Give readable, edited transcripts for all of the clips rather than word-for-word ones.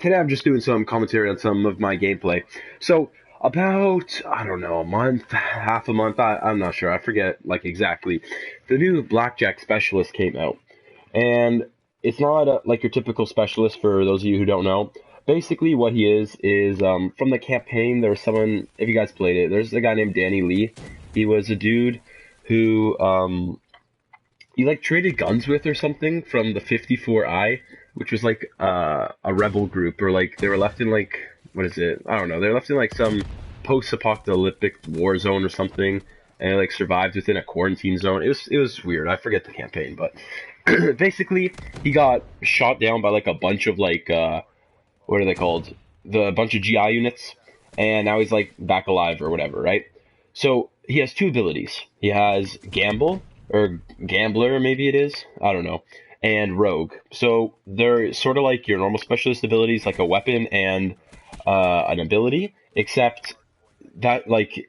today I'm just doing some commentary on some of my gameplay. So about, I don't know, a month, half a month, I'm not sure, I forget like exactly. The new Blackjack Specialist came out, and it's not like your typical specialist for those of you who don't know. Basically, what he is from the campaign. There was someone, if you guys played it, there's a guy named Danny Lee. He was a dude who he like traded guns with or something from the 54I, which was like a rebel group, or like they were left in like, what is it? I don't know. They were left in like some post-apocalyptic war zone or something, and they like survived within a quarantine zone. It was weird. I forget the campaign, but basically he got shot down by like a bunch of like what are they called? The bunch of GI units, and now he's like back alive or whatever, right? So he has two abilities. He has Gamble, or Gambler, maybe it is. I don't know. And Rogue. So they're sort of like your normal specialist abilities, like a weapon and an ability, except that like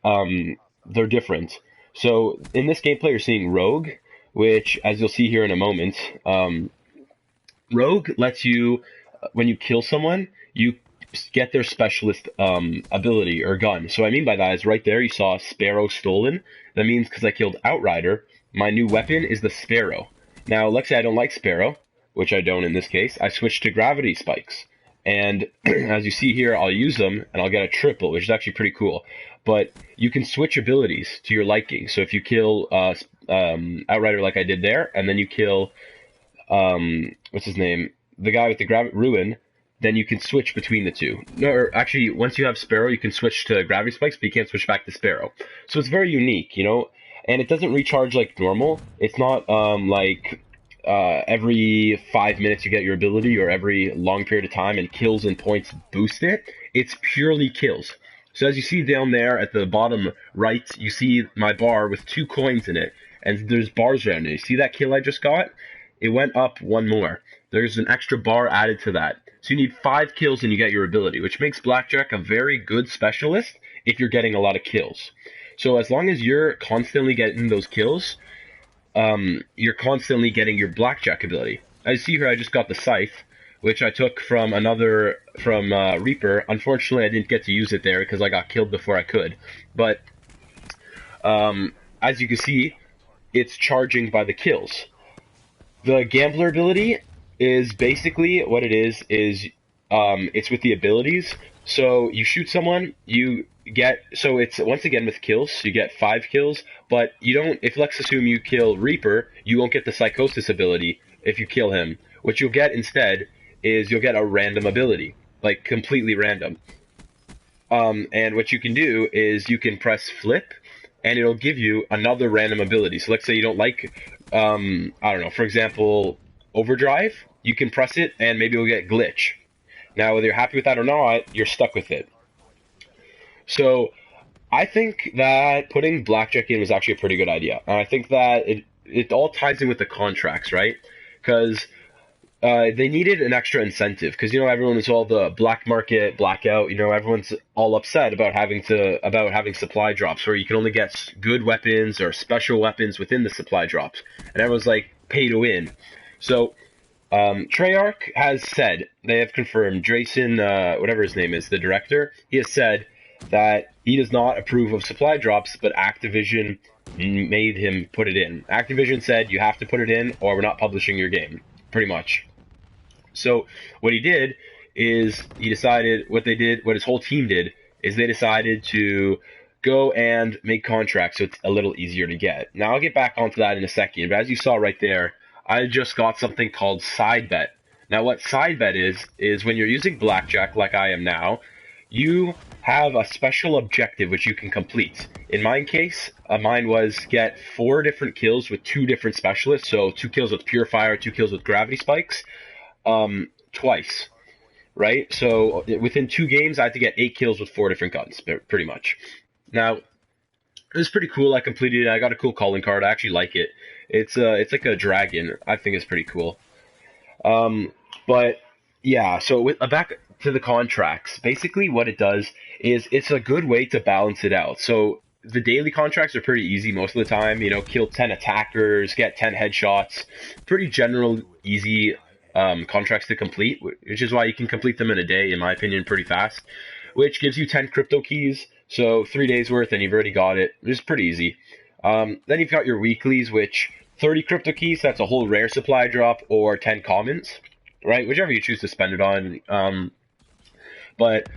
they're different. So in this gameplay, you're seeing Rogue, which, as you'll see here in a moment, Rogue lets you, when you kill someone, you get their specialist ability or gun. So what I mean by that is right there you saw Sparrow stolen. That means because I killed Outrider, my new weapon is the Sparrow. Now, let's say I don't like Sparrow, which I don't in this case. I switch to Gravity Spikes. And as you see here, I'll use them and I'll get a triple, which is actually pretty cool. But you can switch abilities to your liking. So if you kill Outrider like I did there, and then you kill, what's his name? The guy with the Ruin, then you can switch between the two. No, or actually, once you have Sparrow, you can switch to Gravity Spikes, but you can't switch back to Sparrow. So it's very unique, you know? And it doesn't recharge like normal. It's not like every 5 minutes you get your ability, or every long period of time, and kills and points boost it. It's purely kills. So as you see down there at the bottom right, you see my bar with 2 coins in it, and there's bars around it. You see that kill I just got? It went up 1 more. There's an extra bar added to that. So you need 5 kills and you get your ability, which makes Blackjack a very good specialist if you're getting a lot of kills. So as long as you're constantly getting those kills, you're constantly getting your Blackjack ability. As you see here, I just got the Scythe, which I took from Reaper. Unfortunately, I didn't get to use it there because I got killed before I could. But as you can see, it's charging by the kills. The Gambler ability is basically what it is it's with the abilities. So you shoot someone, you get, so it's once again with kills, so you get 5 kills, but you don't, if let's assume you kill Reaper, you won't get the Psychosis ability if you kill him. What you'll get instead is you'll get a random ability, like completely random. And what you can do is you can press flip, and it'll give you another random ability. So let's say you don't like, I don't know, for example, Overdrive, you can press it, and maybe you'll get Glitch. Now, whether you're happy with that or not, you're stuck with it. So, I think that putting Blackjack in was actually a pretty good idea. And I think that it all ties in with the contracts, right? Because they needed an extra incentive. Because, you know, everyone is all the black market, blackout, you know, everyone's all upset about having supply drops where you can only get good weapons or special weapons within the supply drops. And everyone's like, pay to win. So, Treyarch has said, they have confirmed, Drayson, whatever his name is, the director, he has said that he does not approve of supply drops, but Activision made him put it in. Activision said, you have to put it in, or we're not publishing your game, pretty much. So, what he did is, what his whole team did, is they decided to go and make contracts so it's a little easier to get. Now, I'll get back onto that in a second, but as you saw right there, I just got something called Side Bet. Now, what Side Bet is when you're using Blackjack, like I am now, you have a special objective which you can complete. In my case, mine was get 4 different kills with 2 different specialists, so 2 kills with Purifier, 2 kills with Gravity Spikes, twice, right? So within 2 games, I had to get 8 kills with 4 different guns, pretty much. Now, it was pretty cool. I completed it. I got a cool calling card. I actually like it. It's like a dragon. I think it's pretty cool. But yeah, so back to the contracts. Basically, what it does is it's a good way to balance it out. So the daily contracts are pretty easy most of the time. You know, kill 10 attackers, get 10 headshots. Pretty general, easy contracts to complete, which is why you can complete them in a day, in my opinion, pretty fast, which gives you 10 crypto keys, so 3 days worth, and you've already got it. It's pretty easy. Then you've got your weeklies, which 30 crypto keys, that's a whole rare supply drop, or 10 commons, right? Whichever you choose to spend it on. But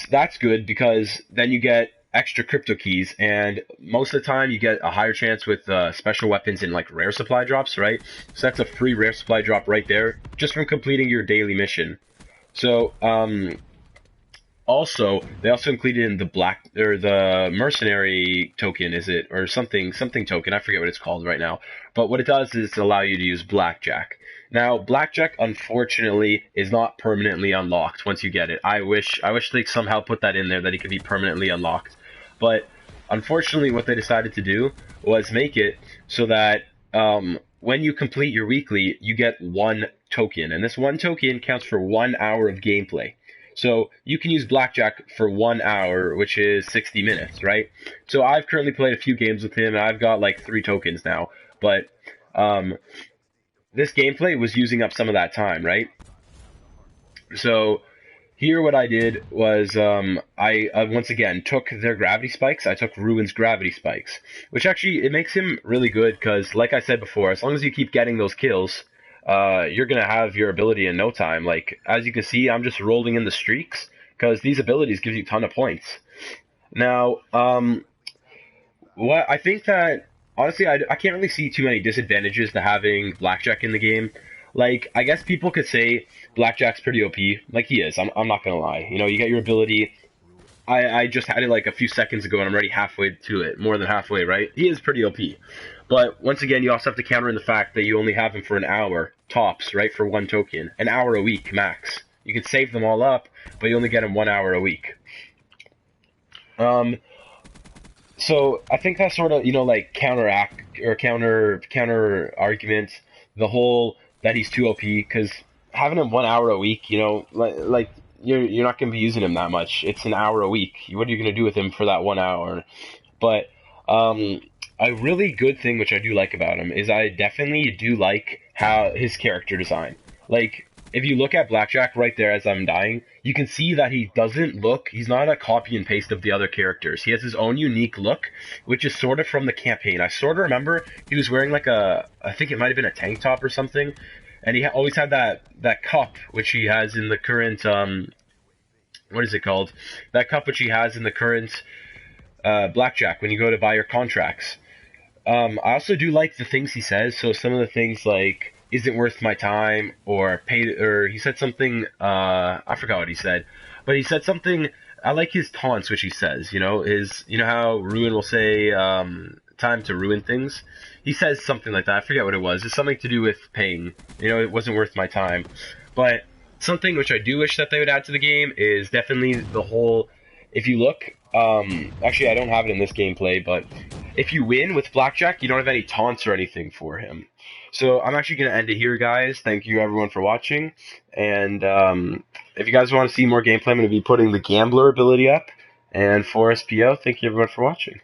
that's good because then you get extra crypto keys, and most of the time you get a higher chance with special weapons and like rare supply drops, right? So that's a free rare supply drop right there just from completing your daily mission. So also they also included in the black or the mercenary token, is it, or something token, I forget what it's called right now, but what it does is allow you to use blackjack. Now, blackjack unfortunately is not permanently unlocked once you get it. I wish they somehow put that in there that it could be permanently unlocked. But unfortunately, what they decided to do was make it so that when you complete your weekly, you get one token, and this one token counts for 1 hour of gameplay. So you can use blackjack for 1 hour, which is 60 minutes, right? So I've currently played a few games with him, and I've got like 3 tokens now. But this gameplay was using up some of that time, right? So here what I did was I once again took their gravity spikes. I took Ruin's gravity spikes, which actually it makes him really good because, like I said before, as long as you keep getting those kills, you're gonna have your ability in no time. Like as you can see, I'm just rolling in the streaks because these abilities give you a ton of points. Now, what I think that honestly, I can't really see too many disadvantages to having blackjack in the game. Like, I guess people could say blackjack's pretty OP. Like, he is. I'm not gonna lie. You know, you get your ability. I just had it like a few seconds ago, and I'm already halfway to it. More than halfway, right? He is pretty OP. But once again, you also have to counter in the fact that you only have him for an hour tops, right? For one token, an hour a week max. You can save them all up, but you only get him 1 hour a week. Um, so I think that's sort of, like counteract or counter argument the whole that he's too OP, because having him 1 hour a week, like you're not going to be using him that much. It's an hour a week. What are you going to do with him for that 1 hour? But a really good thing which I do like about him is I definitely do like how his character design. Like, if you look at Blackjack right there as I'm dying, you can see that he's not a copy and paste of the other characters. He has his own unique look, which is sort of from the campaign. I sort of remember he was wearing like I think it might have been a tank top or something, and he always had that cup, which he has in the current, what is it called? That cup which he has in the current Blackjack when you go to buy your contracts. I also do like the things he says. So some of the things like "isn't worth my time" or "pay," or he said something. I forgot what he said, but he said something. I like his taunts, which he says. How Ruin will say "time to ruin things." He says something like that. I forget what it was. It's something to do with paying. It wasn't worth my time. But something which I do wish that they would add to the game is definitely the whole. If you look, actually, I don't have it in this gameplay, but if you win with Blackjack, you don't have any taunts or anything for him. So I'm actually going to end it here, guys. Thank you, everyone, for watching. And if you guys want to see more gameplay, I'm going to be putting the Gambler ability up. And for SPO, thank you, everyone, for watching.